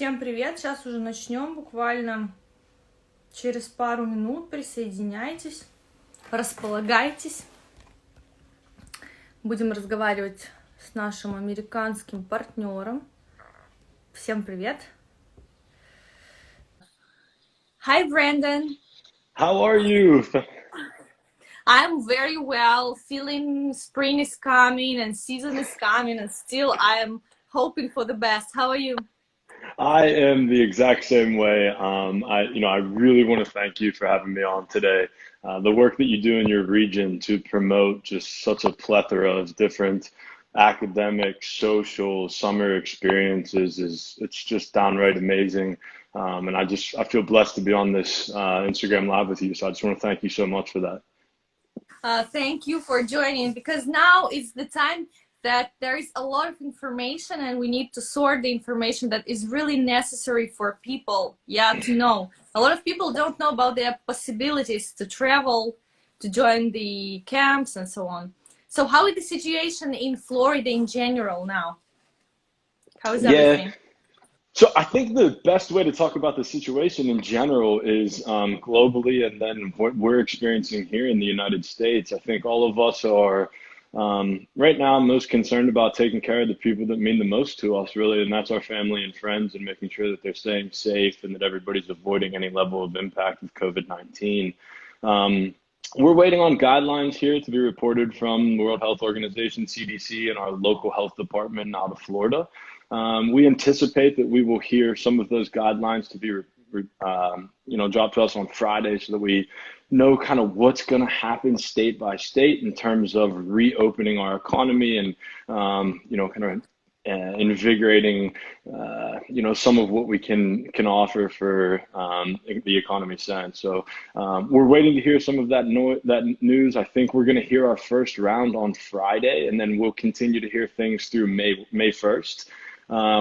Всем привет! Сейчас уже начнем, буквально через пару минут. Присоединяйтесь, располагайтесь. Будем разговаривать с нашим американским партнером. Всем привет! Hi, Brandon. How are you? I'm very well, feeling spring is coming and season is coming, and still I am hoping for the best. How are you? I am the exact same way. I really want to thank you for having me on today. The work that you do in your region to promote just such a plethora of different academic, social, summer experiences it's just downright amazing. And I feel blessed to be on this Instagram Live with you. So I just want to thank you so much for that. Thank you for joining, because now is the time that there is a lot of information and we need to sort the information that is really necessary for people, to know. A lot of people don't know about their possibilities to travel, to join the camps and so on. So how is the situation in Florida in general now? How is Yeah. everything? So I think the best way to talk about the situation in general is globally, and then what we're experiencing here in the United States. I think all of us are right now most concerned about taking care of the people that mean the most to us, really, and that's our family and friends, and making sure that they're staying safe and that everybody's avoiding any level of impact of COVID-19. We're waiting on guidelines here to be reported from the World Health Organization, CDC, and our local health department out of Florida. We anticipate that we will hear some of those guidelines to be, dropped to us on Friday, so that we know kind of what's going to happen state by state in terms of reopening our economy and, kind of invigorating, some of what we can offer for the economy sense. So we're waiting to hear some of that news. I think we're going to hear our first round on Friday, and then we'll continue to hear things through May 1st.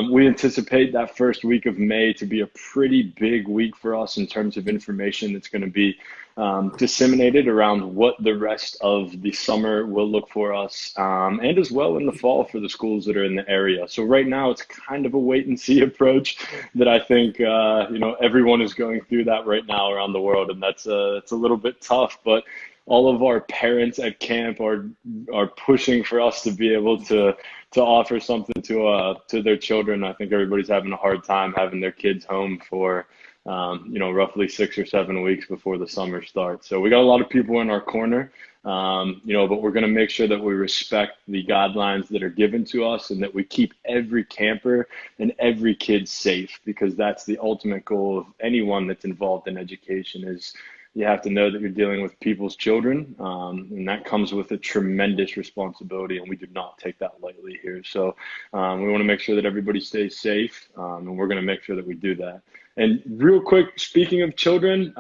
We anticipate that first week of May to be a pretty big week for us in terms of information that's going to be disseminated around what the rest of the summer will look for us, and as well in the fall for the schools that are in the area. So right now it's kind of a wait and see approach that I think everyone is going through that right now around the world, and it's a little bit tough, but all of our parents at camp are pushing for us to be able to offer something to their children. I think everybody's having a hard time having their kids home for roughly 6 or 7 weeks before the summer starts. So we got a lot of people in our corner, but we're going to make sure that we respect the guidelines that are given to us, and that we keep every camper and every kid safe, because that's the ultimate goal of anyone that's involved in education. Is you have to know that you're dealing with people's children, and that comes with a tremendous responsibility, and we do not take that lightly here. So we want to make sure that everybody stays safe, and we're going to make sure that we do that. And real quick, speaking of children,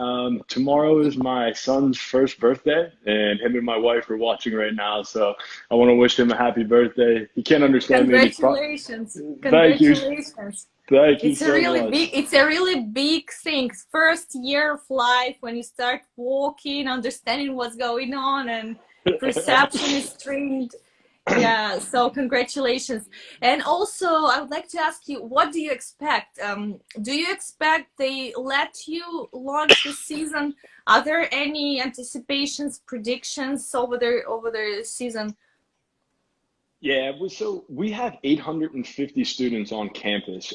tomorrow is my son's first birthday, and him and my wife are watching right now. So I want to wish him a happy birthday. He can't understand me. Congratulations. Thank you. Congratulations. Thank you It's a so really much. big thing. First year of life, when you start walking, understanding what's going on, and perception is trained. Yeah, so congratulations. And also, I would like to ask you, what do you expect? Do you expect they let you launch the season? Are there any anticipations, predictions over the season? Yeah, so we have 850 students on campus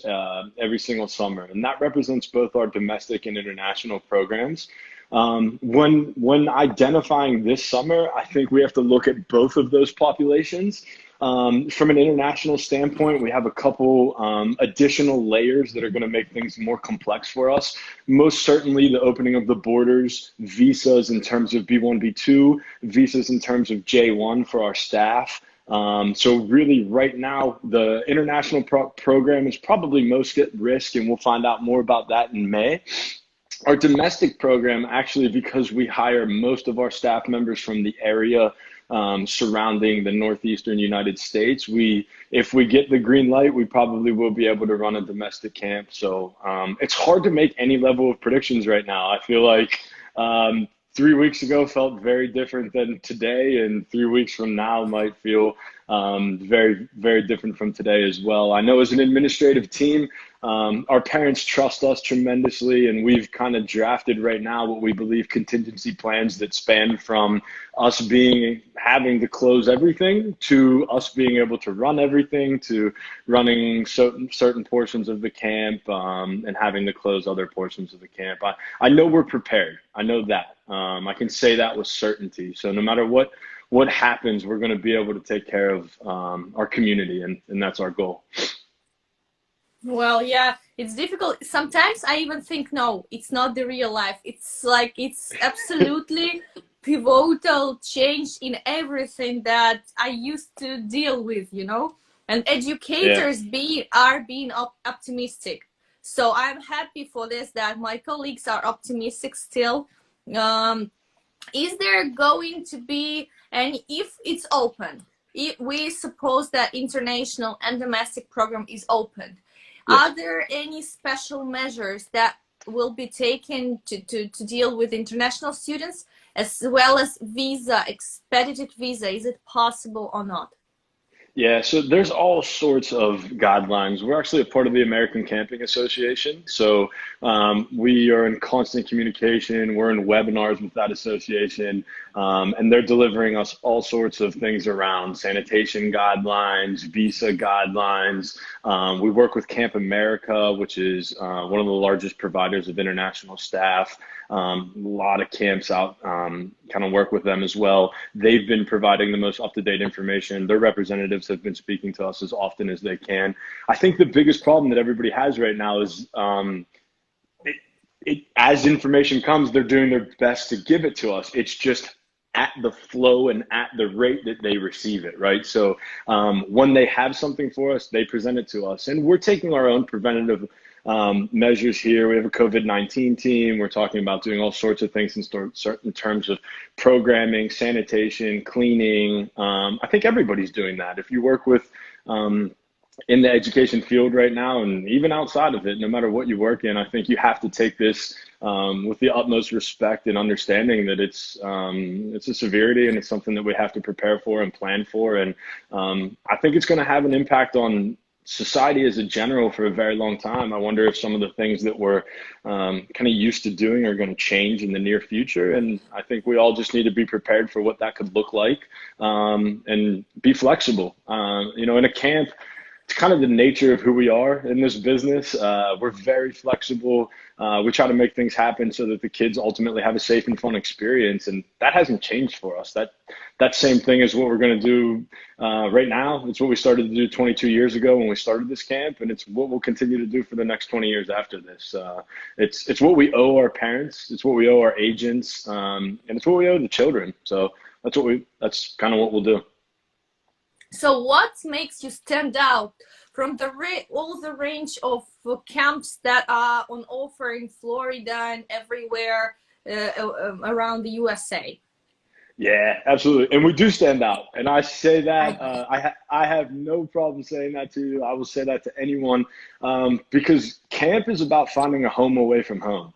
every single summer, and that represents both our domestic and international programs. When identifying this summer, I think we have to look at both of those populations. From an international standpoint, we have a couple additional layers that are going to make things more complex for us. Most certainly the opening of the borders, visas in terms of B1, B2, visas in terms of J1 for our staff. So really right now, the international program is probably most at risk, and we'll find out more about that in May. Our domestic program, actually, because we hire most of our staff members from the area surrounding the northeastern United States, if we get the green light, we probably will be able to run a domestic camp. So it's hard to make any level of predictions right now. I feel like 3 weeks ago felt very different than today, and 3 weeks from now might feel Very, very different from today as well. I know as an administrative team, our parents trust us tremendously, and we've kind of drafted right now what we believe contingency plans that span from us having to close everything to us being able to run everything to running certain portions of the camp, and having to close other portions of the camp. I know we're prepared. I know that. I can say that with certainty. So no matter what happens, we're going to be able to take care of our community, and that's our goal. Well, yeah, it's difficult. Sometimes I even think, no, it's not the real life. It's like, it's absolutely pivotal change in everything that I used to deal with, you know? And Yeah. educators are being optimistic. So I'm happy for this, that my colleagues are optimistic still. Um, is there going to be, and if it's open, if we suppose that international and domestic program is open, Yes. are there any special measures that will be taken to deal with international students, as well as visa, expedited visa? Is it possible or not? Yeah, so there's all sorts of guidelines. We're actually a part of the American Camping Association. So we are in constant communication. We're in webinars with that association, and they're delivering us all sorts of things around sanitation guidelines, visa guidelines. We work with Camp America, which is one of the largest providers of international staff. A lot of camps out kind of work with them as well. They've been providing the most up-to-date information. Their representatives have been speaking to us as often as they can. I think the biggest problem that everybody has right now is as information comes, they're doing their best to give it to us. It's just at the flow and at the rate that they receive it, right? So when they have something for us, they present it to us. And we're taking our own preventative measures here. We have a COVID-19 team. We're talking about doing all sorts of things in terms of programming, sanitation, cleaning. I think everybody's doing that. If you work with in the education field right now, and even outside of it, no matter what you work in, I think you have to take this with the utmost respect and understanding that it's a severity and it's something that we have to prepare for and plan for. And I think it's going to have an impact on society as a general for a very long time. I wonder if some of the things that we're kind of used to doing are going to change in the near future. And I think we all just need to be prepared for what that could look like, and be flexible. In a camp, it's kind of the nature of who we are in this business. We're very flexible. We try to make things happen so that the kids ultimately have a safe and fun experience, and that hasn't changed for us. That same thing is what we're going to do right now. It's what we started to do 22 years ago when we started this camp, and it's what we'll continue to do for the next 20 years after this. It's what we owe our parents. It's what we owe our agents, and it's what we owe the children. So that's kind of what we'll do. So what makes you stand out from all the range of camps that are on offer in Florida and everywhere around the USA? Yeah, absolutely. And we do stand out. And I say that, I I have no problem saying that to you. I will say that to anyone, because camp is about finding a home away from home.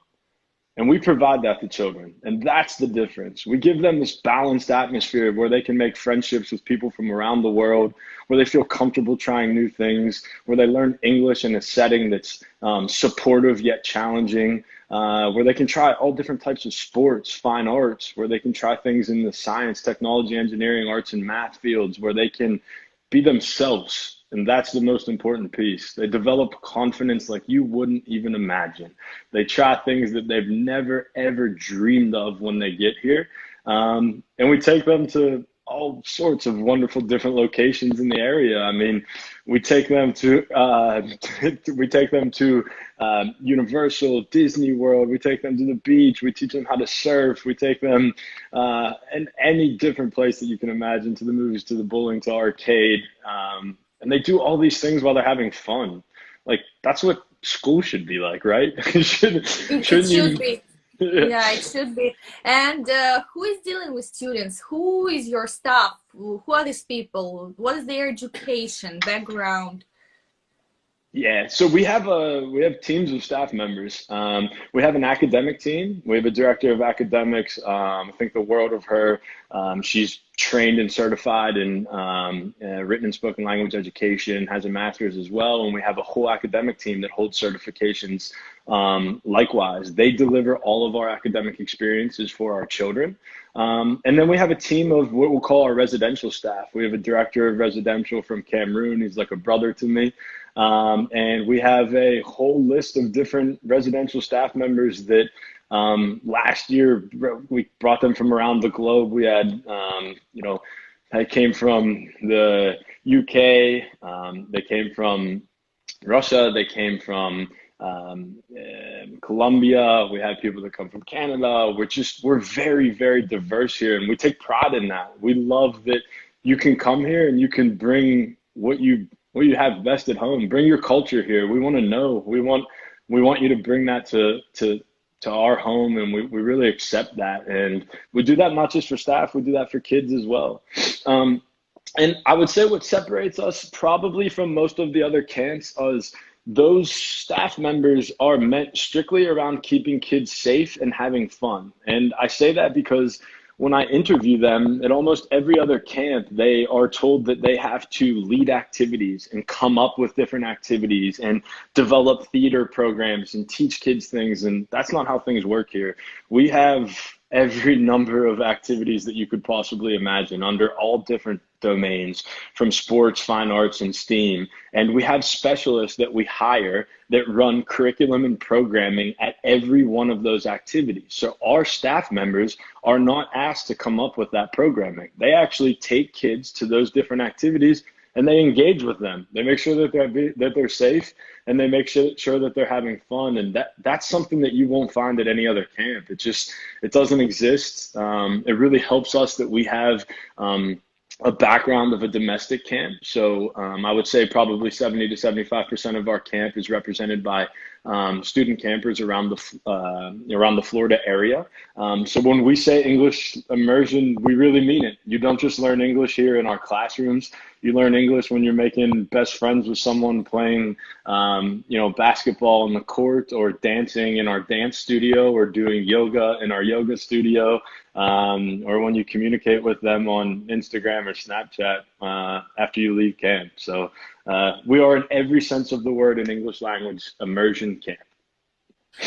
And we provide that to children. And that's the difference. We give them this balanced atmosphere where they can make friendships with people from around the world, where they feel comfortable trying new things, where they learn English in a setting that's supportive yet challenging, where they can try all different types of sports, fine arts, where they can try things in the science, technology, engineering, arts, and math fields, where they can be themselves. And that's the most important piece. They develop confidence like you wouldn't even imagine. They try things that they've never, ever dreamed of when they get here. And we take them to all sorts of wonderful different locations in the area. I mean, we take them to Universal, Disney World. We take them to the beach. We teach them how to surf. We take them in any different place that you can imagine, to the movies, to the bowling, to arcade. And they do all these things while they're having fun. Like, that's what school should be like, right? it Shouldn't should you? be. Yeah. Yeah, it should be. And who is dealing with students? Who is your staff? Who are these people? What is their education background? Yeah, so we have teams of staff members. We have an academic team. We have a director of academics. I think the world of her. She's trained and certified in written and spoken language education, has a master's as well, and we have a whole academic team that holds certifications. Likewise, they deliver all of our academic experiences for our children. And then we have a team of what we'll call our residential staff. We have a director of residential from Cameroon. He's like a brother to me. And we have a whole list of different residential staff members that last year we brought them from around the globe. We had, they came from the UK, they came from Russia, they came from Colombia. We have people that come from Canada. We're very, very diverse here, and we take pride in that. We love that you can come here and you can bring what you have best at home. Bring your culture here. We want to know. We want you to bring that to our home, and we really accept that. And we do that not just for staff, we do that for kids as well. Um, and I would say what separates us probably from most of the other camps is those staff members are meant strictly around keeping kids safe and having fun. And I say that because when I interview them at almost every other camp, they are told that they have to lead activities and come up with different activities and develop theater programs and teach kids things. And that's not how things work here. We have every number of activities that you could possibly imagine under all different domains, from sports, fine arts, and STEAM. And we have specialists that we hire that run curriculum and programming at every one of those activities. So our staff members are not asked to come up with that programming. They actually take kids to those different activities and they engage with them. They make sure that they're safe, and they make sure that they're having fun. And that's something that you won't find at any other camp. It doesn't exist. It really helps us that we have a background of a domestic camp. So I would say probably 70 to 75% of our camp is represented by student campers around the Florida area. So when we say English immersion, we really mean it. You don't just learn English here in our classrooms. You learn English when you're making best friends with someone, playing, basketball on the court, or dancing in our dance studio, or doing yoga in our yoga studio, or when you communicate with them on Instagram or Snapchat after you leave camp. So we are, in every sense of the word, an English language immersion camp.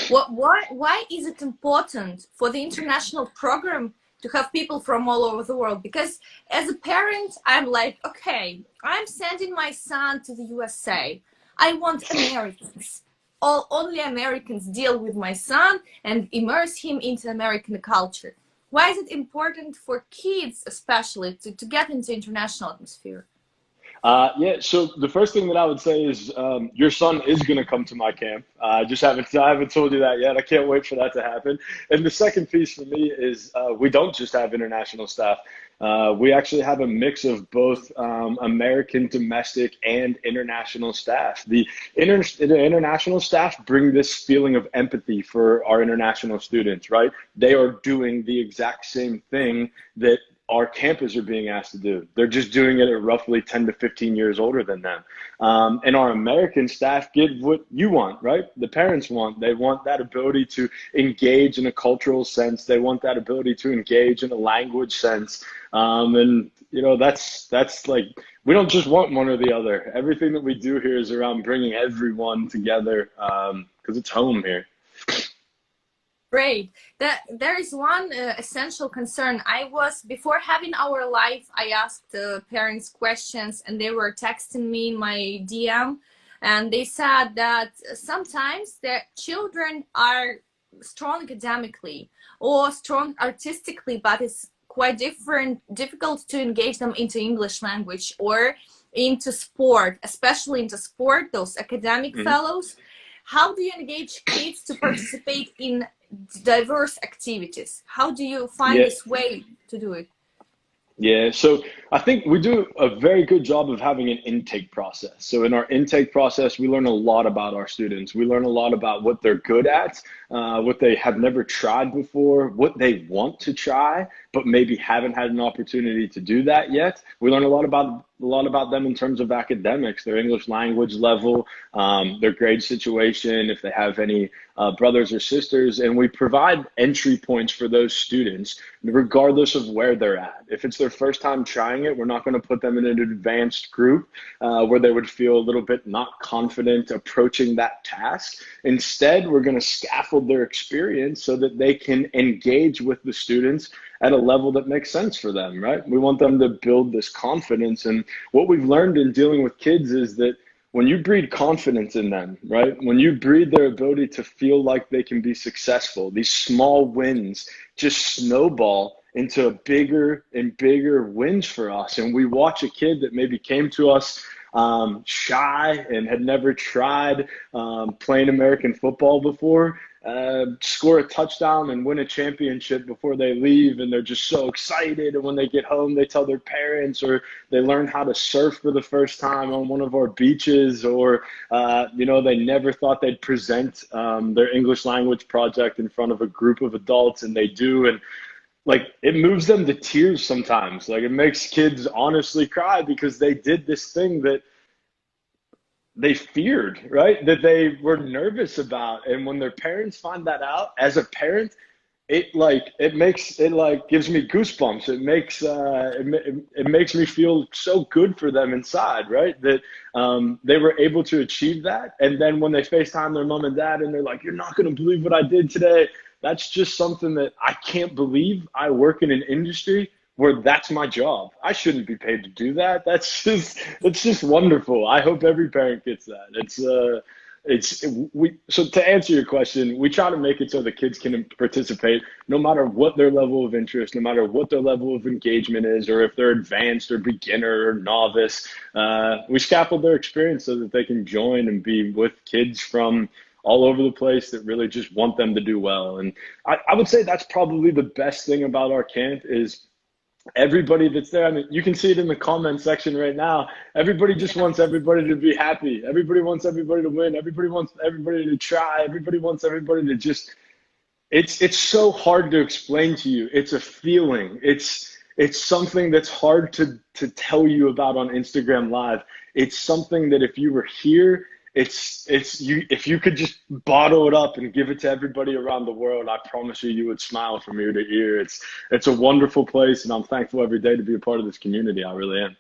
Why is it important for the international program to have people from all over the world? Because as a parent, I'm like, okay, I'm sending my son to the USA. I want Americans. Only Americans deal with my son and immerse him into American culture. Why is it important for kids, especially, to get into international atmosphere? Yeah, so the first thing that I would say is your son is going to come to my camp. I haven't told you that yet. I can't wait for that to happen. And the second piece for me is we don't just have international staff. We actually have a mix of both American, domestic, and international staff. The international staff bring this feeling of empathy for our international students, right? They are doing the exact same thing that our campers are being asked to do. They're just doing it at roughly 10 to 15 years older than them. And our American staff get what you want, right? The parents want. They want that ability to engage in a cultural sense. They want that ability to engage in a language sense. That's like, we don't just want one or the other. Everything that we do here is around bringing everyone together because it's home here. Great. There is one essential concern. Before having our live, I asked parents questions, and they were texting me in my DM, and they said that sometimes their children are strong academically or strong artistically, but it's quite difficult to engage them into English language or into sport, especially into sport, those academic fellows. How do you engage kids to participate in diverse activities? How do you find Yeah. this way to do it? Yeah, so I think we do a very good job of having an intake process. So in our intake process, we learn a lot about our students. We learn a lot about what they're good at, what they have never tried before, what they want to try, but maybe haven't had an opportunity to do that yet. We learn a lot about lot about them in terms of academics, their English language level, their grade situation, if they have any brothers or sisters, and we provide entry points for those students, regardless of where they're at. If it's their first time trying it, we're not going to put them in an advanced group where they would feel a little bit not confident approaching that task. Instead, we're going to scaffold their experience so that they can engage with the students at a level that makes sense for them, right? We want them to build this confidence. And what we've learned in dealing with kids is that when you breed confidence in them, right? When you breed their ability to feel like they can be successful, these small wins just snowball into bigger and bigger wins for us. And we watch a kid that maybe came to us shy and had never tried playing American football before, score a touchdown and win a championship before they leave, and they're just so excited. And when they get home, they tell their parents, or they learn how to surf for the first time on one of our beaches, or they never thought they'd present their English language project in front of a group of adults, and they do. And like, it moves them to tears sometimes. Like, it makes kids honestly cry because they did this thing that they feared, right? That they were nervous about. And when their parents find that out, as a parent, it gives me goosebumps. It makes me feel so good for them inside, right? That they were able to achieve that. And then when they FaceTime their mom and dad and they're like, "You're not going to believe what I did today." That's just something that I can't believe. I work in an industry where that's my job. I shouldn't be paid to do that. That's just wonderful. I hope every parent gets that. So to answer your question, we try to make it so the kids can participate no matter what their level of interest, no matter what their level of engagement is, or if they're advanced or beginner or novice. We scaffold their experience so that they can join and be with kids from all over the place that really just want them to do well. And I would say that's probably the best thing about our camp is everybody that's there. I mean, you can see it in the comment section right now. Everybody just wants everybody to be happy. Everybody wants everybody to win. Everybody wants everybody to try. Everybody wants everybody to just, it's so hard to explain to you. It's a feeling. It's something that's hard to tell you about on Instagram Live. It's something that if you were here, if you could just bottle it up and give it to everybody around the world, I promise you would smile from ear to ear. It's a wonderful place, and I'm thankful every day to be a part of this community. I really am.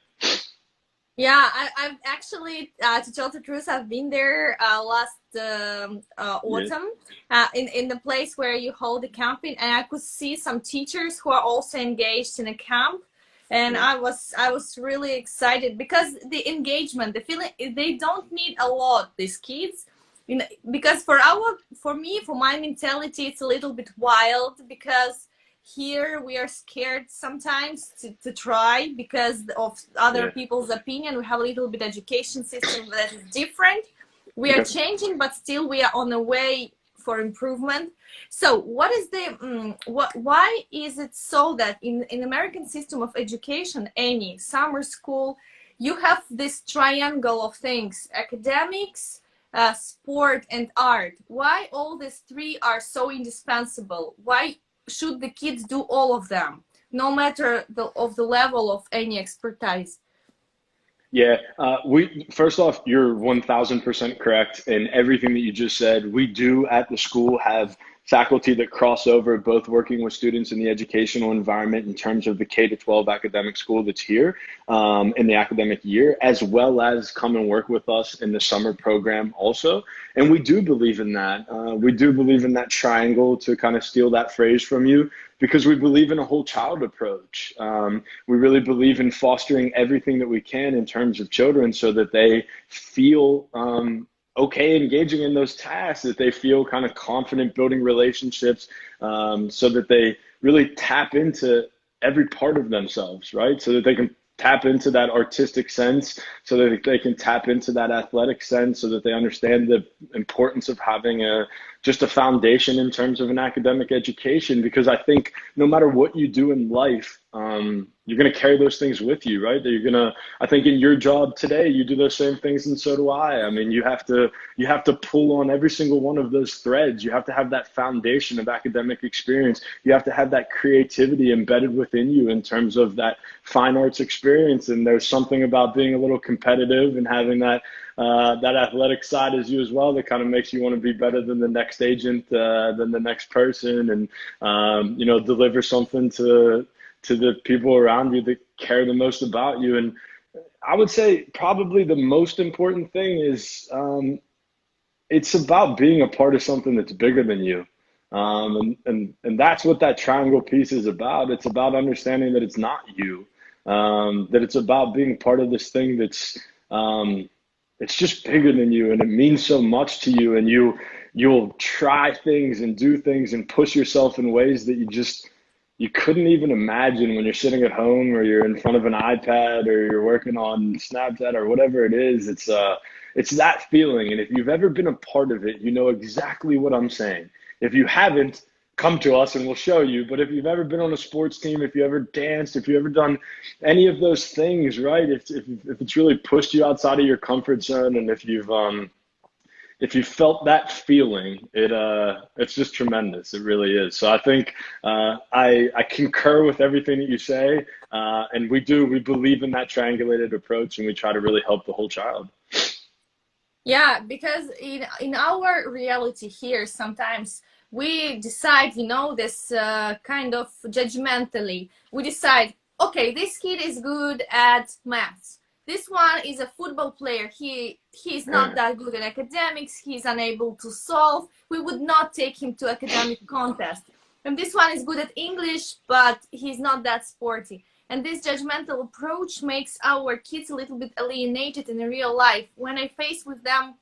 Yeah, I've actually, to tell the truth, I've been there last autumn in the place where you hold the camping, and I could see some teachers who are also engaged in a camp. And I was really excited because the engagement, the feeling, they don't need a lot, these kids, because for my mentality, it's a little bit wild because here we are scared sometimes to try because of other people's opinion. We have a little bit education system that is different. We are changing, but still we are on the way for improvement. So what is why is it so that in American system of education, any summer school, you have this triangle of things: academics, sport, and art? Why all these three are so indispensable? Why should the kids do all of them, no matter the level of any expertise? Yeah, first off, you're 1000% correct in everything that you just said. We do at the school have faculty that cross over, both working with students in the educational environment in terms of the K-12 academic school that's here in the academic year, as well as come and work with us in the summer program also. And we do believe in that. We do believe in that triangle, to kind of steal that phrase from you, because we believe in a whole child approach. We really believe in fostering everything that we can in terms of children so that they feel okay engaging in those tasks, that they feel kind of confident building relationships, so that they really tap into every part of themselves, right? So that they can tap into that artistic sense, so that they can tap into that athletic sense, so that they understand the importance of having just a foundation in terms of an academic education. Because I think no matter what you do in life, you're gonna carry those things with you, right? That you're gonna. I think in your job today, you do those same things, and so do I. I mean, you have to pull on every single one of those threads. You have to have that foundation of academic experience. You have to have that creativity embedded within you in terms of that fine arts experience. And there's something about being a little competitive and having that athletic side as you as well that kind of makes you want to be better than the next agent, than the next person, and deliver something to the people around you that care the most about you. And I would say probably the most important thing is it's about being a part of something that's bigger than you. And that's what that triangle piece is about. It's about understanding that it's not you, that it's about being part of this thing that's it's just bigger than you, and it means so much to you, and you'll try things and do things and push yourself in ways that you couldn't even imagine when you're sitting at home or you're in front of an iPad or you're working on Snapchat or whatever it is. It's that feeling. And if you've ever been a part of it, you know exactly what I'm saying. If you haven't, come to us and we'll show you. But if you've ever been on a sports team, if you ever danced, if you ever done any of those things, right? If it's really pushed you outside of your comfort zone, and if you felt that feeling, it's just tremendous. It really is. So I think I concur with everything that you say, and we believe in that triangulated approach, and we try to really help the whole child. Yeah, because in our reality here, sometimes we decide, this kind of judgmentally. We decide, okay, this kid is good at maths. This one is a football player. He's not that good at academics. He's unable to solve. We would not take him to academic contest. And this one is good at English, but he's not that sporty. And this judgmental approach makes our kids a little bit alienated in real life. When I face with them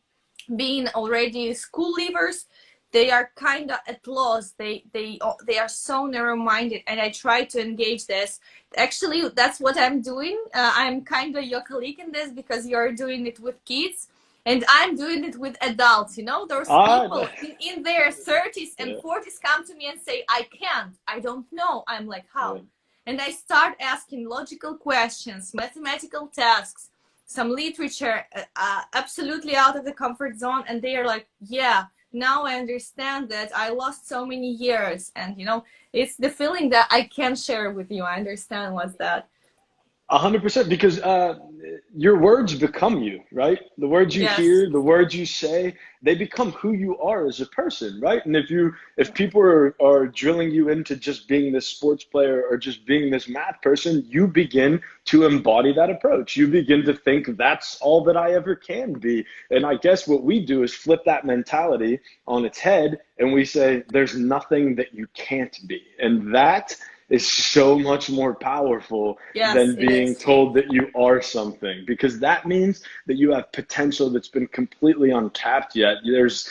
being already school leavers, they are kind of at loss. They are so narrow-minded, and I try to engage this. Actually, that's what I'm doing. I'm kind of your colleague in this, because you're doing it with kids, and I'm doing it with adults. Those people in their 30s and 40s come to me and say, I can't, I don't know. I'm like, how? Yeah. And I start asking logical questions, mathematical tasks, some literature, absolutely out of the comfort zone, and they are like, yeah, now I understand that I lost so many years. And it's the feeling that I can share with you. I understand what's that. 100%, because your words become you, right? The words you hear, the words you say, they become who you are as a person, right? And if people are drilling you into just being this sports player or just being this math person, you begin to embody that approach. You begin to think that's all that I ever can be. And I guess what we do is flip that mentality on its head, and we say there's nothing that you can't be. And that is so much more powerful than being told that you are something, because that means that you have potential that's been completely untapped yet. There's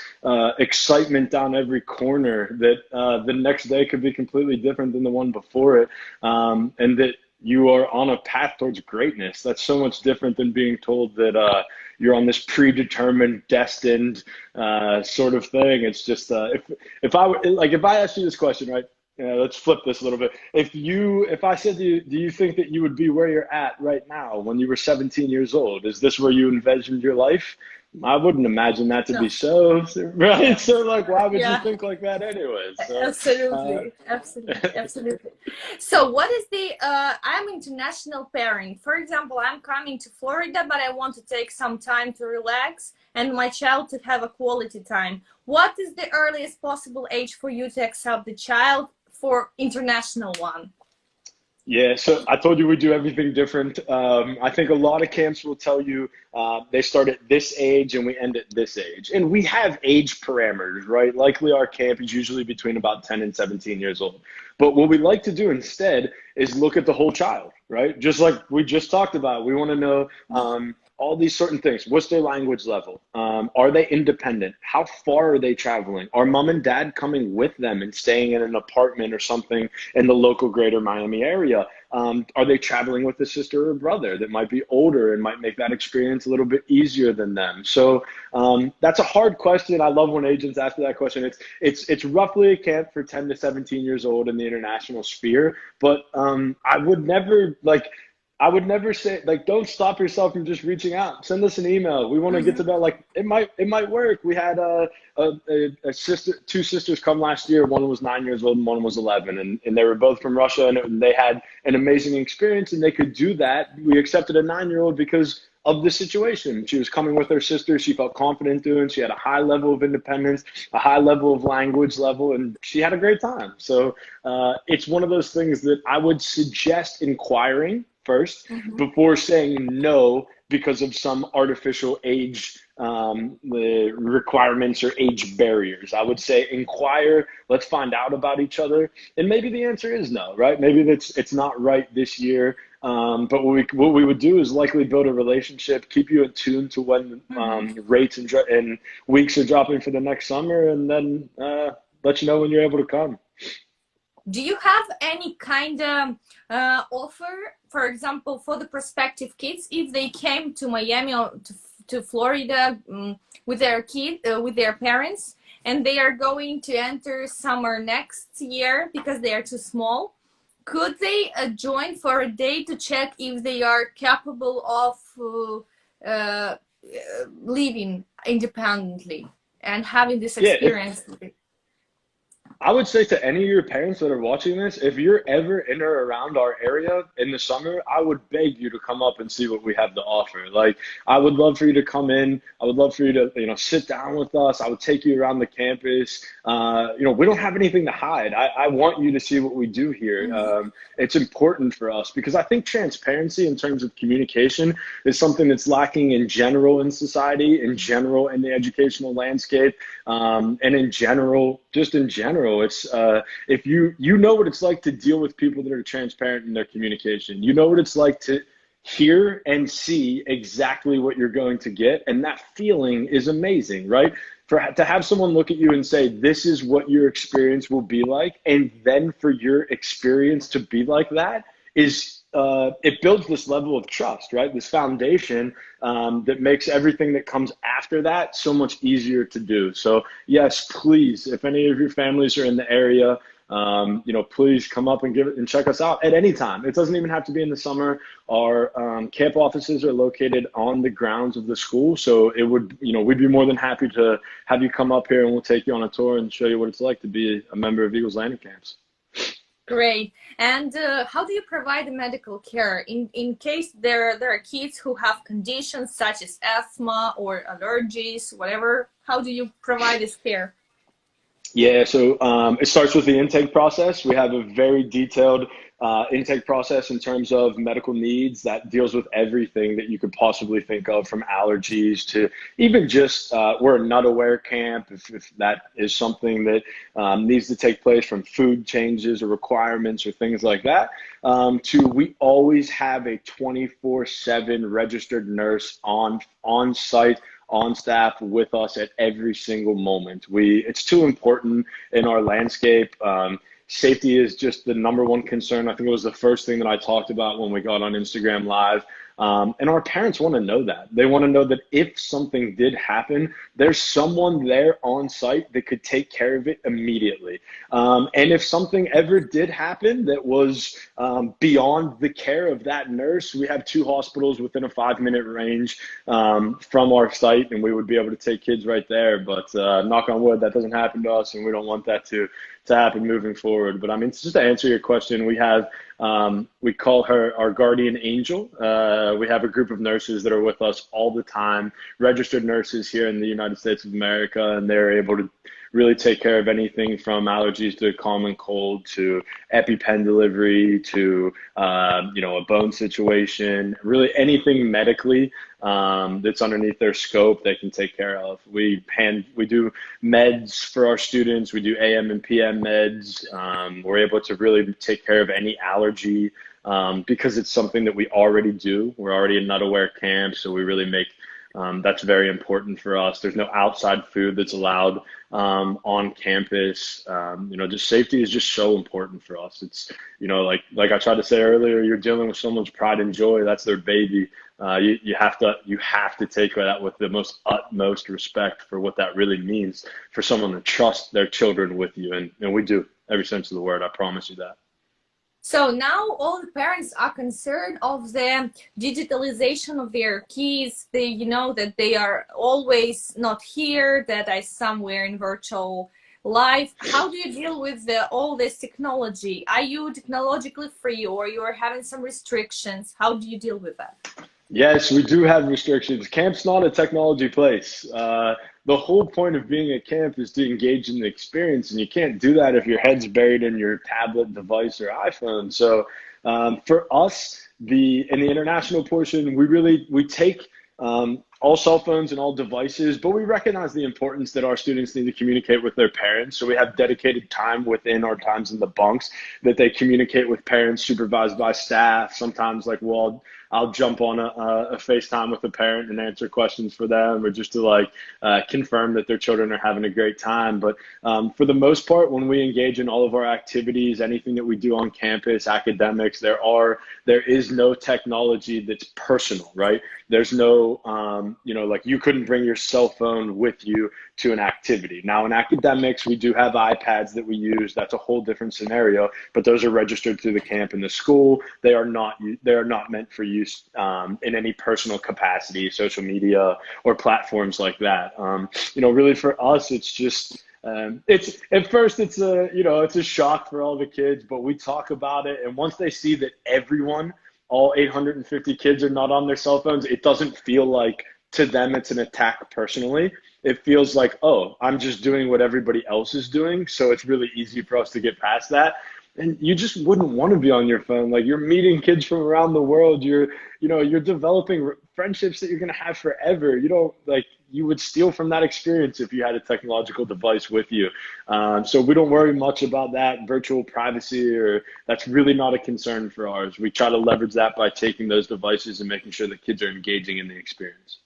excitement down every corner that the next day could be completely different than the one before it, and that you are on a path towards greatness. That's so much different than being told that you're on this predetermined, destined sort of thing. It's just if I asked you this question, right? Let's flip this a little bit. If I said to you, do you think that you would be where you're at right now when you were 17 years old? Is this where you envisioned your life? I wouldn't imagine that to be so, right? So why would you think like that anyway? So, absolutely. So what is I'm international parent. For example, I'm coming to Florida, but I want to take some time to relax and my child to have a quality time. What is the earliest possible age for you to accept the child for international one? Yeah, so I told you we do everything different. I think a lot of camps will tell you they start at this age and we end at this age. And we have age parameters, right? Likely our camp is usually between about 10 and 17 years old. But what we like to do instead is look at the whole child, right? Just like we just talked about. We want to know, all these certain things. What's their language level? Are they independent? How far are they traveling? Are mom and dad coming with them and staying in an apartment or something in the local greater Miami area? Are they traveling with a sister or brother that might be older and might make that experience a little bit easier than them? So that's a hard question. I love when agents ask me that question. It's roughly a camp for 10 to 17 years old in the international sphere, but I would never say, like, don't stop yourself from just reaching out. Send us an email. We want to get to know, like, it might work. We had a sister, two sisters come last year. One was 9 years old and one was 11, and they were both from Russia, and they had an amazing experience, and they could do that. We accepted a 9-year-old because of the situation. She was coming with her sister. She felt confident doing. She had a high level of independence, a high level of language level, and she had a great time. So it's one of those things that I would suggest inquiring first before saying no because of some artificial age the requirements or age barriers. I would say inquire, let's find out about each other. And maybe the answer is no, right? Maybe it's not right this year. But what we would do is likely build a relationship, keep you attuned to when rates and weeks are dropping for the next summer, and then let you know when you're able to come. Do you have any kind of offer, for example, for the prospective kids, if they came to Miami or to Florida with their with their parents, and they are going to enter summer next year because they are too small? Could they join for a day to check if they are capable of living independently and having this Yeah, experience? I would say to any of your parents that are watching this, if you're ever in or around our area in the summer, I would beg you to come up and see what we have to offer. Like, I would love for you to come in. I would love for you to, sit down with us. I would take you around the campus. We don't have anything to hide. I want you to see what we do here. It's important for us because I think transparency in terms of communication is something that's lacking in general in society, in general in the educational landscape, and in general, just in general. It's if you know what it's like to deal with people that are transparent in their communication. You know what it's like to hear and see exactly what you're going to get, and that feeling is amazing, right? To have someone look at you and say, this is what your experience will be like, and then for your experience to be like that is it builds this level of trust, right? This foundation that makes everything that comes after that so much easier to do. So yes, please, if any of your families are in the area, please come up and check us out at any time. It doesn't even have to be in the summer. Our camp offices are located on the grounds of the school. So it would, we'd be more than happy to have you come up here, and we'll take you on a tour and show you what it's like to be a member of Eagles Landing Camps. Great. And how do you provide the medical care in case there are kids who have conditions such as asthma or allergies, whatever? How do you provide this care? Yeah, so it starts with the intake process. We have a very detailed intake process in terms of medical needs that deals with everything that you could possibly think of, from allergies to even just we're a nut aware camp, if that is something that needs to take place, from food changes or requirements or things like that, to we always have a 24/7 registered nurse on site, on staff with us at every single moment. It's too important in our landscape. Safety is just the number one concern. I think it was the first thing that I talked about when we got on Instagram Live. And our parents want to know that. They want to know that if something did happen, there's someone there on site that could take care of it immediately. And if something ever did happen that was beyond the care of that nurse, we have 2 hospitals within a 5-minute range from our site, and we would be able to take kids right there. But knock on wood, that doesn't happen to us, and we don't want that to happen moving forward. But I mean, just to answer your question, we have we call her our guardian angel. We have a group of nurses that are with us all the time, registered nurses here in the United States of America, and they're able to really take care of anything from allergies to common cold to EpiPen delivery to a bone situation, really anything medically that's underneath their scope they can take care of. We do meds for our students. We do AM and PM meds. We're able to really take care of any allergy because it's something that we already do. We're already a nut aware camp, so we really make that's very important for us. There's no outside food that's allowed on campus. Just safety is just so important for us. It's, like I tried to say earlier, you're dealing with someone's pride and joy. That's their baby. You have to take that with the most utmost respect for what that really means for someone to trust their children with you, and we do every sense of the word. I promise you that. So now all the parents are concerned of the digitalization of their kids. They, that they are always not here, that are somewhere in virtual life. How do you deal with all this technology? Are you technologically free, or you are having some restrictions? How do you deal with that? Yes, we do have restrictions. Camp's not a technology place. The whole point of being at camp is to engage in the experience, and you can't do that if your head's buried in your tablet device or iPhone. So for us, in the international portion, we take all cell phones and all devices, but we recognize the importance that our students need to communicate with their parents. So we have dedicated time within our times in the bunks that they communicate with parents supervised by staff. Sometimes I'll jump on a FaceTime with a parent and answer questions for them, or just to confirm that their children are having a great time. But for the most part, when we engage in all of our activities, anything that we do on campus, academics, there is no technology that's personal, right? There's no, you couldn't bring your cell phone with you to an activity. Now in academics, we do have iPads that we use. That's a whole different scenario, but those are registered through the camp and the school. They are not meant for use in any personal capacity, social media or platforms like that. Really for us, it's just, it's at first it's a shock for all the kids, but we talk about it. And once they see that all 850 kids are not on their cell phones, it doesn't feel like to them it's an attack personally. It feels like, oh, I'm just doing what everybody else is doing. So it's really easy for us to get past that. And you just wouldn't want to be on your phone. Like, you're meeting kids from around the world. You're developing friendships that you're going to have forever. You would steal from that experience if you had a technological device with you. So we don't worry much about that virtual privacy, or that's really not a concern for ours. We try to leverage that by taking those devices and making sure that kids are engaging in the experience.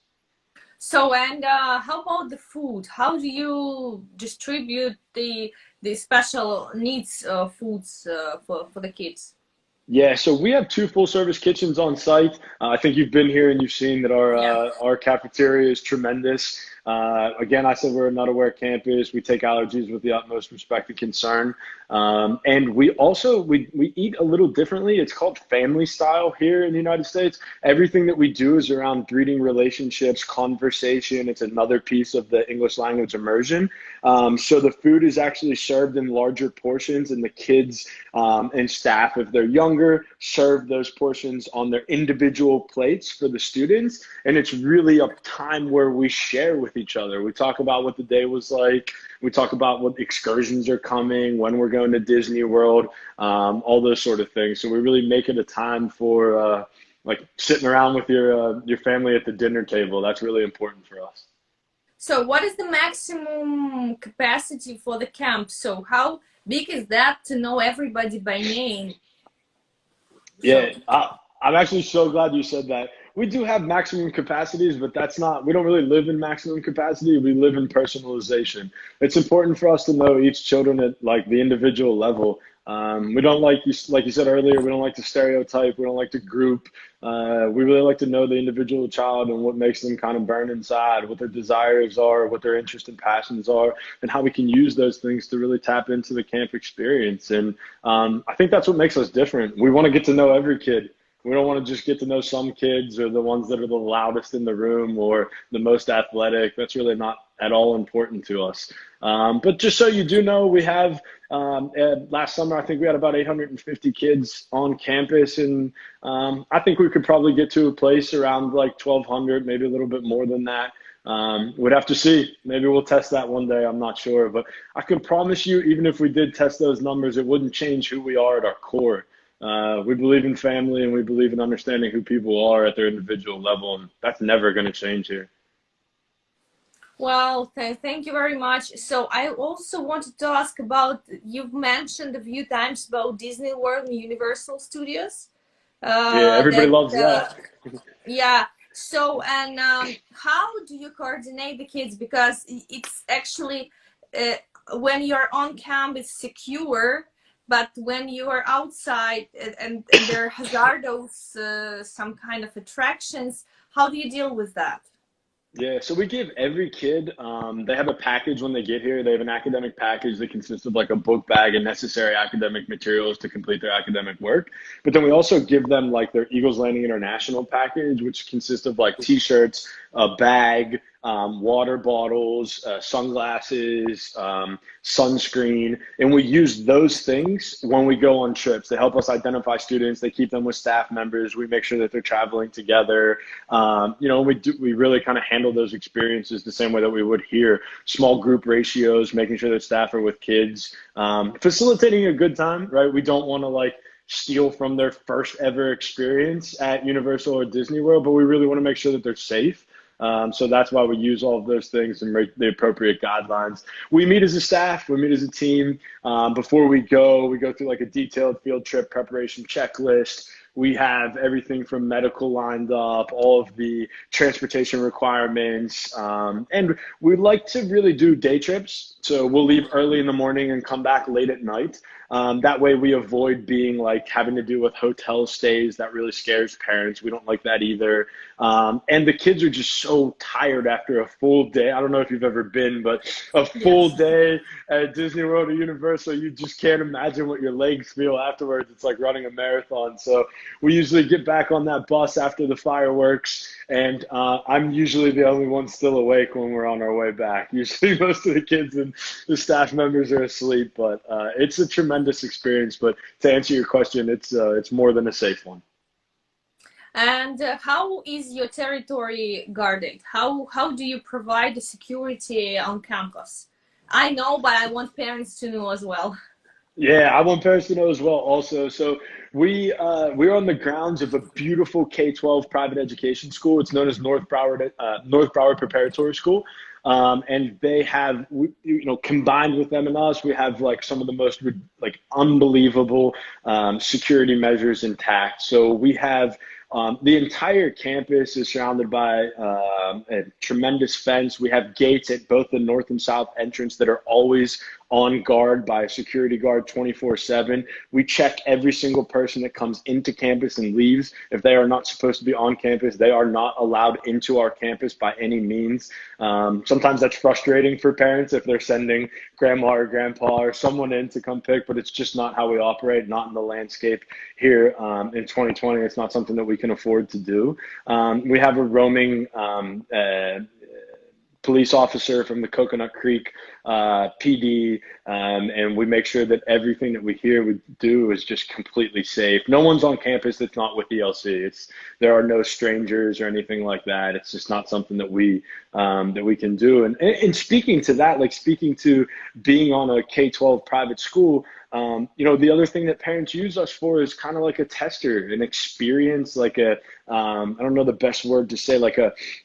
So, and how about the food? How do you distribute the special needs foods for the kids? Yeah, so we have two full service kitchens on site. I think you've been here and you've seen that Yeah. our cafeteria is tremendous. Again, I said we're a nut aware campus. We take allergies with the utmost respect and concern. And we also we eat a little differently. It's called family style here in the United States. Everything that we do is around breeding relationships, conversation. It's another piece of the English language immersion. So the food is actually served in larger portions, and the kids and staff, if they're younger, serve those portions on their individual plates for the students. And it's really a time where we share with each other. We talk about what the day was like. We talk about what excursions are coming, when we're going to Disney World, all those sort of things. So we really make it a time for sitting around with your family at the dinner table. That's really important for us. So what is the maximum capacity for the camp? So how big is that to know everybody by name? Yeah, So I'm actually so glad you said that. We do have maximum capacities, but we don't really live in maximum capacity. We live in personalization. It's important for us to know each children at the individual level. We don't like you said earlier, we don't like to stereotype. We don't like to group. We really like to know the individual child and what makes them kind of burn inside, what their desires are, what their interests and passions are, and how we can use those things to really tap into the camp experience. And I think that's what makes us different. We want to get to know every kid. We don't want to just get to know some kids, or the ones that are the loudest in the room or the most athletic. That's really not at all important to us. But just so you do know, we have last summer, I think we had about 850 kids on campus, and I think we could probably get to a place around 1,200, maybe a little bit more than that. We'd have to see. Maybe we'll test that one day. I'm not sure, but I can promise you, even if we did test those numbers, it wouldn't change who we are at our core. We believe in family, and we believe in understanding who people are at their individual level, and that's never going to change here. well, thank you very much. So I also wanted to ask about, you've mentioned a few times about Disney World and Universal Studios. Yeah, everybody That loves that. yeah. So, and how do you coordinate the kids? Because it's actually uh, when you're on camp, it's secure, but when you are outside and there are hazardous, some kind of attractions, how do you deal with that? Yeah, so we give every kid, they have a package when they get here. They have an academic package that consists of like a book bag and necessary academic materials to complete their academic work. But then we also give them like their Eagles Landing International package, which consists of like t-shirts, a bag, water bottles, sunglasses, sunscreen, and we use those things when we go on trips. They help us identify students. They keep them with staff members. We make sure that they're traveling together. We really kind of handle those experiences the same way that we would here. Small group ratios, making sure that staff are with kids, facilitating a good time, right? We don't want to like steal from their first ever experience at Universal or Disney World, but we really want to make sure that they're safe. So that's why we use all of those things and make the appropriate guidelines. We meet as a staff, we meet as a team. Before we go through like a detailed field trip preparation checklist. We have everything from medical lined up, all of the transportation requirements. And we like to really do day trips. So we'll leave early in the morning and come back late at night. That way we avoid being like having to do with hotel stays. That really scares parents. We don't like that either. And the kids are just so tired after a full day. I don't know if you've ever been, but a full Yes. day at Disney World or Universal, you just can't imagine what your legs feel afterwards. It's like running a marathon. So we usually get back on that bus after the fireworks, and I'm usually the only one still awake when we're on our way back. Usually most of the kids and the staff members are asleep, but it's a tremendous experience. But to answer your question, it's more than a safe one. And how is your territory guarded? How do you provide the security on campus? I know, but I want parents to know as well. Yeah, I want Paris to know as well also. So we're on the grounds of a beautiful K-12 private education school. It's known as North Broward Preparatory School. And they have, combined with them and us, we have like some of the most like unbelievable security measures intact. So we have the entire campus is surrounded by a tremendous fence. We have gates at both the north and south entrance that are always on guard by a security guard 24/7. We check every single person that comes into campus and leaves. If they are not supposed to be on campus, they are not allowed into our campus by any means. Sometimes that's frustrating for parents if they're sending grandma or grandpa or someone in to come pick, but it's just not how we operate, not in the landscape here in 2020. It's not something that we can afford to do. We have a roaming police officer from the Coconut Creek PD, and we make sure that everything that we do is just completely safe. No one's on campus that's not with ELC. There are no strangers or anything like that. It's just not something that we can do. And speaking to that, like speaking to being on a K-12 private school, the other thing that parents use us for is kind of like a tester, an experience, like I don't know the best word to say, like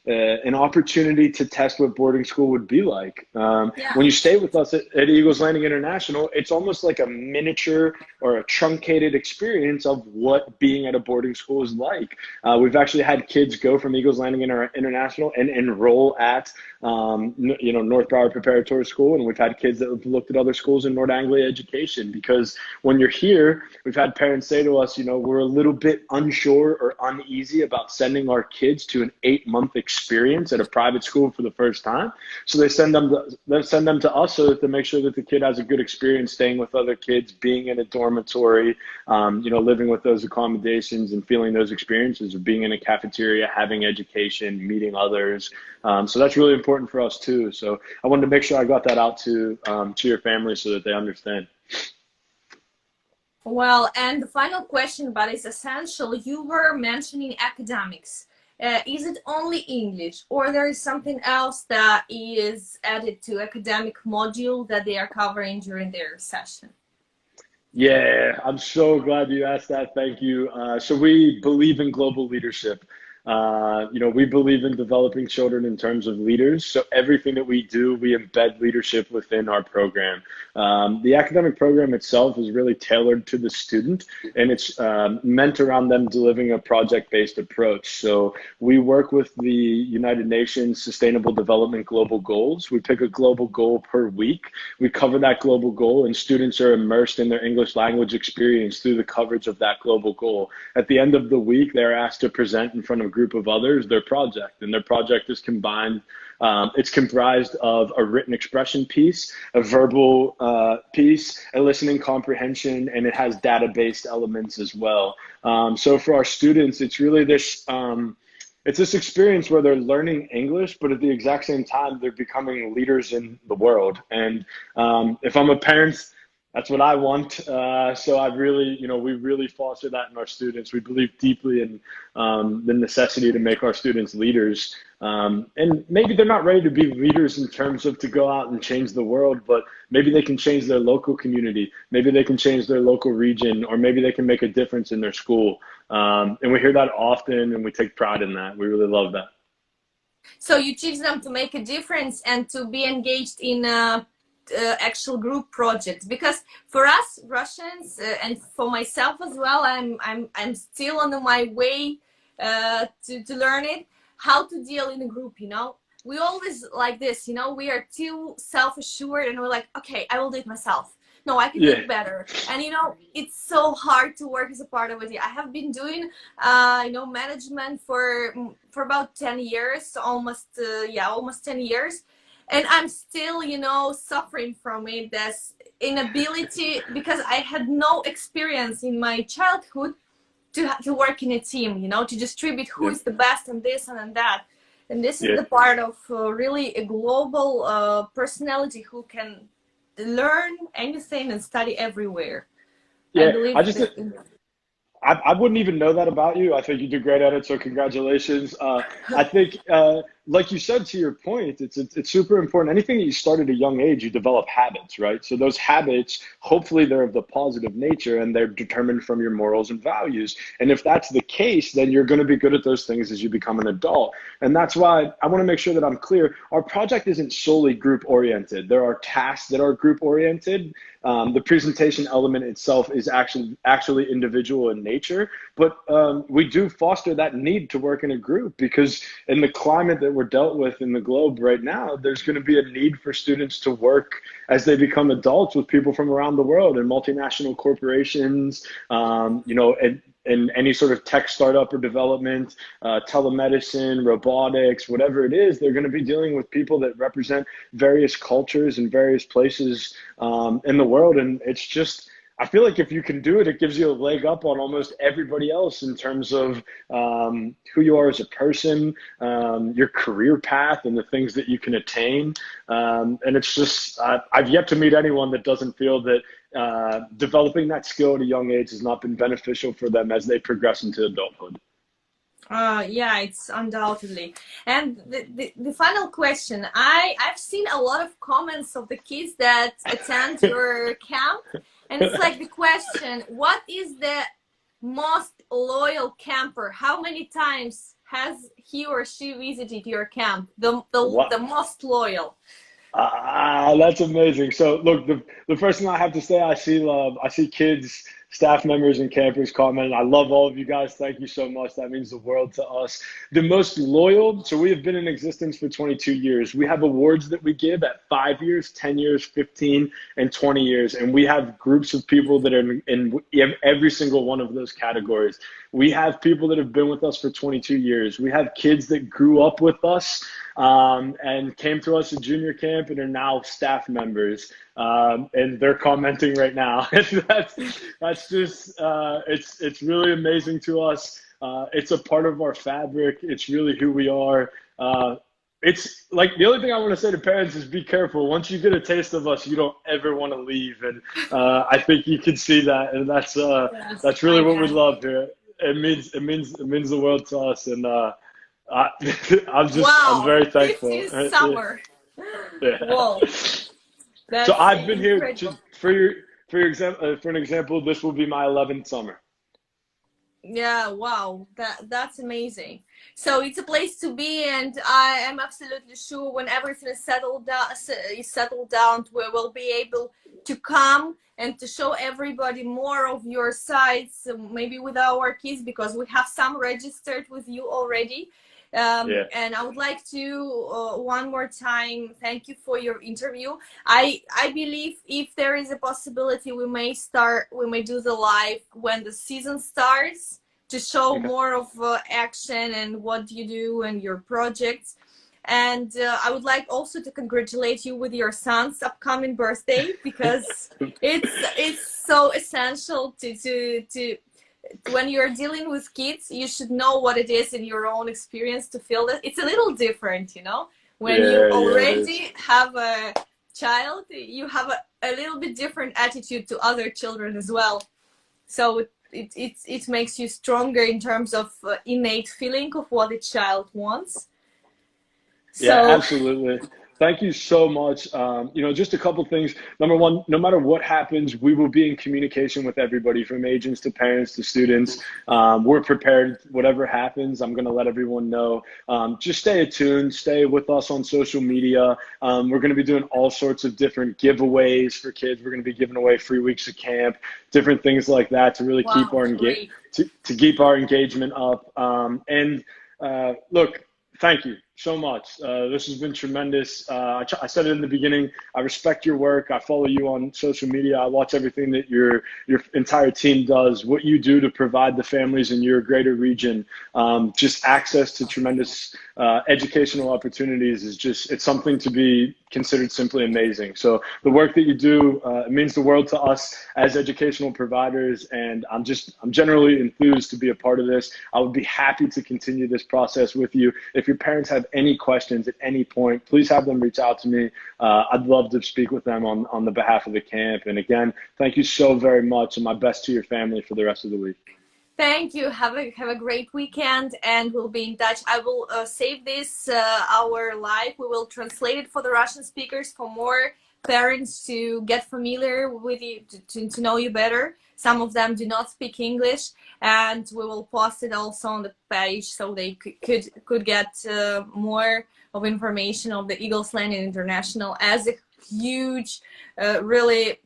an opportunity to test what boarding school would be like. When Yeah. you stay with us at Eagles Landing International, it's almost like a miniature or a truncated experience of what being at a boarding school is like. We've actually had kids go from Eagles Landing International and enroll at North Broward Preparatory School, and we've had kids that have looked at other schools in North Anglia Education, because when you're here, we've had parents say to us, we're a little bit unsure or uneasy about sending our kids to an 8-month experience at a private school for the first time. So they send them to us so that they make sure that the kid has a good experience staying with other kids, being in a dormitory, living with those accommodations and feeling those experiences of being in a cafeteria, having education, meeting others. So that's really important for us too. So I wanted to make sure I got that out to your family so that they understand. Well, and the final question, but it's essential. You were mentioning academics. Is it only English, or there is something else that is added to academic module that they are covering during their session? Yeah, I'm so glad you asked that. Thank you. So we believe in global leadership. We believe in developing children in terms of leaders. So everything that we do, we embed leadership within our program. The academic program itself is really tailored to the student, and it's meant around them delivering a project-based approach. So we work with the United Nations Sustainable Development Global Goals. We pick a global goal per week. We cover that global goal, and students are immersed in their English language experience through the coverage of that global goal. At the end of the week, they're asked to present in front of a group of others their project, and their project is combined. It's comprised of a written expression piece, a verbal piece, a listening comprehension, and it has data-based elements as well. So for our students, it's really this experience where they're learning English, but at the exact same time, they're becoming leaders in the world. And if I'm a parent, that's what I want. So we really foster that in our students. We believe deeply in the necessity to make our students leaders. And maybe they're not ready to be leaders in terms of to go out and change the world, but maybe they can change their local community. Maybe they can change their local region, or maybe they can make a difference in their school. And we hear that often, and we take pride in that. We really love that. So you teach them to make a difference and to be engaged in actual group projects, because for us Russians and for myself as well, I'm still on my way to learn it, how to deal in a group. We always like this, we are too self-assured, and we're like, okay, I will do it myself. No, I can do it better. And it's so hard to work as a part of it. I have been doing management for about 10 years, almost 10 years. And I'm still, suffering from it, this inability, because I had no experience in my childhood to work in a team, to distribute who is the best and this and that. And this is the part of really a global personality who can learn anything and study everywhere. Yeah, I believe I wouldn't even know that about you. I think you do great at it, so congratulations. I think, like you said, to your point, it's super important. Anything that you start at a young age, you develop habits, right? So those habits, hopefully they're of the positive nature, and they're determined from your morals and values. And if that's the case, then you're going to be good at those things as you become an adult. And that's why I want to make sure that I'm clear. Our project isn't solely group oriented. There are tasks that are group oriented. The presentation element itself is actually individual in nature, but we do foster that need to work in a group, because in the climate that we're dealt with in the globe right now, there's going to be a need for students to work as they become adults with people from around the world, and multinational corporations, and any sort of tech startup or development, telemedicine, robotics, whatever it is, they're going to be dealing with people that represent various cultures and various places in the world. And it's just, I feel like if you can do it, it gives you a leg up on almost everybody else in terms of who you are as a person, your career path, and the things that you can attain. And it's just, I've yet to meet anyone that doesn't feel that developing that skill at a young age has not been beneficial for them as they progress into adulthood. Yeah, it's undoubtedly. And the final question, I've seen a lot of comments of the kids that attend your camp, and it's like the question, what is the most loyal camper? How many times has he or she visited your camp? The most loyal. That's amazing. So look, the first thing I have to say, I see love. I see kids, staff members, and campers commenting. I love all of you guys. Thank you so much. That means the world to us. The most loyal, so we have been in existence for 22 years. We have awards that we give at 5 years, 10 years, 15, and 20 years. And we have groups of people that are in every single one of those categories. We have people that have been with us for 22 years. We have kids that grew up with us and came to us at junior camp and are now staff members. And they're commenting right now. that's just, it's really amazing to us. It's a part of our fabric. It's really who we are. It's like, the only thing I want to say to parents is be careful. Once you get a taste of us, you don't ever want to leave. And I think you can see that. And that's really what we love here. It means the world to us. And I'm very thankful. 15th summer. Yeah. Whoa. So I've been incredible. here for an example. This will be my 11th summer. Yeah, wow, that's amazing. So it's a place to be, and I am absolutely sure when everything is settled down, we will be able to come and to show everybody more of your sites, maybe with our kids, because we have some registered with you already. Yeah. And I would like to one more time thank you for your interview. I believe if there is a possibility, we may do the live when the season starts to show Okay. more of action and what you do and your projects. And I would like also to congratulate you with your son's upcoming birthday, because it's so essential to when you're dealing with kids, you should know what it is in your own experience to feel that it's a little different, you know. When you Yeah, yeah, it is. already have a child, you have a little bit different attitude to other children as well. So it makes you stronger in terms of innate feeling of what a child wants. Yeah, So absolutely. Thank you so much. Just a couple things. Number one, no matter what happens, we will be in communication with everybody from agents to parents to students. We're prepared, whatever happens. I'm going to let everyone know. Just stay attuned, stay with us on social media. We're going to be doing all sorts of different giveaways for kids. We're going to be giving away free weeks of camp, different things like that to really keep wow, our great. to keep our engagement up. Look, thank you so much. This has been tremendous. I said it in the beginning. I respect your work. I follow you on social media. I watch everything that your entire team does. What you do to provide the families in your greater region, just access to tremendous educational opportunities is just it's something to be considered simply amazing. So the work that you do it means the world to us as educational providers, and I'm generally enthused to be a part of this. I would be happy to continue this process with you. If your parents have any questions at any point, please have them reach out to me. I'd love to speak with them on the behalf of the camp. And again, thank you so very much, and my best to your family for the rest of the week. Thank you. Have a great weekend, and we'll be in touch. I will save this our live. We will translate it for the Russian speakers, for more parents to get familiar with you, to know you better. Some of them do not speak English, and we will post it also on the page so they could get more of information of the Eagles Landing International as a huge, really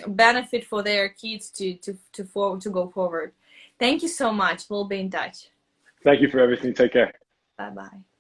benefit for their kids to go forward. Thank you so much. We'll be in touch. Thank you for everything. Take care. Bye bye.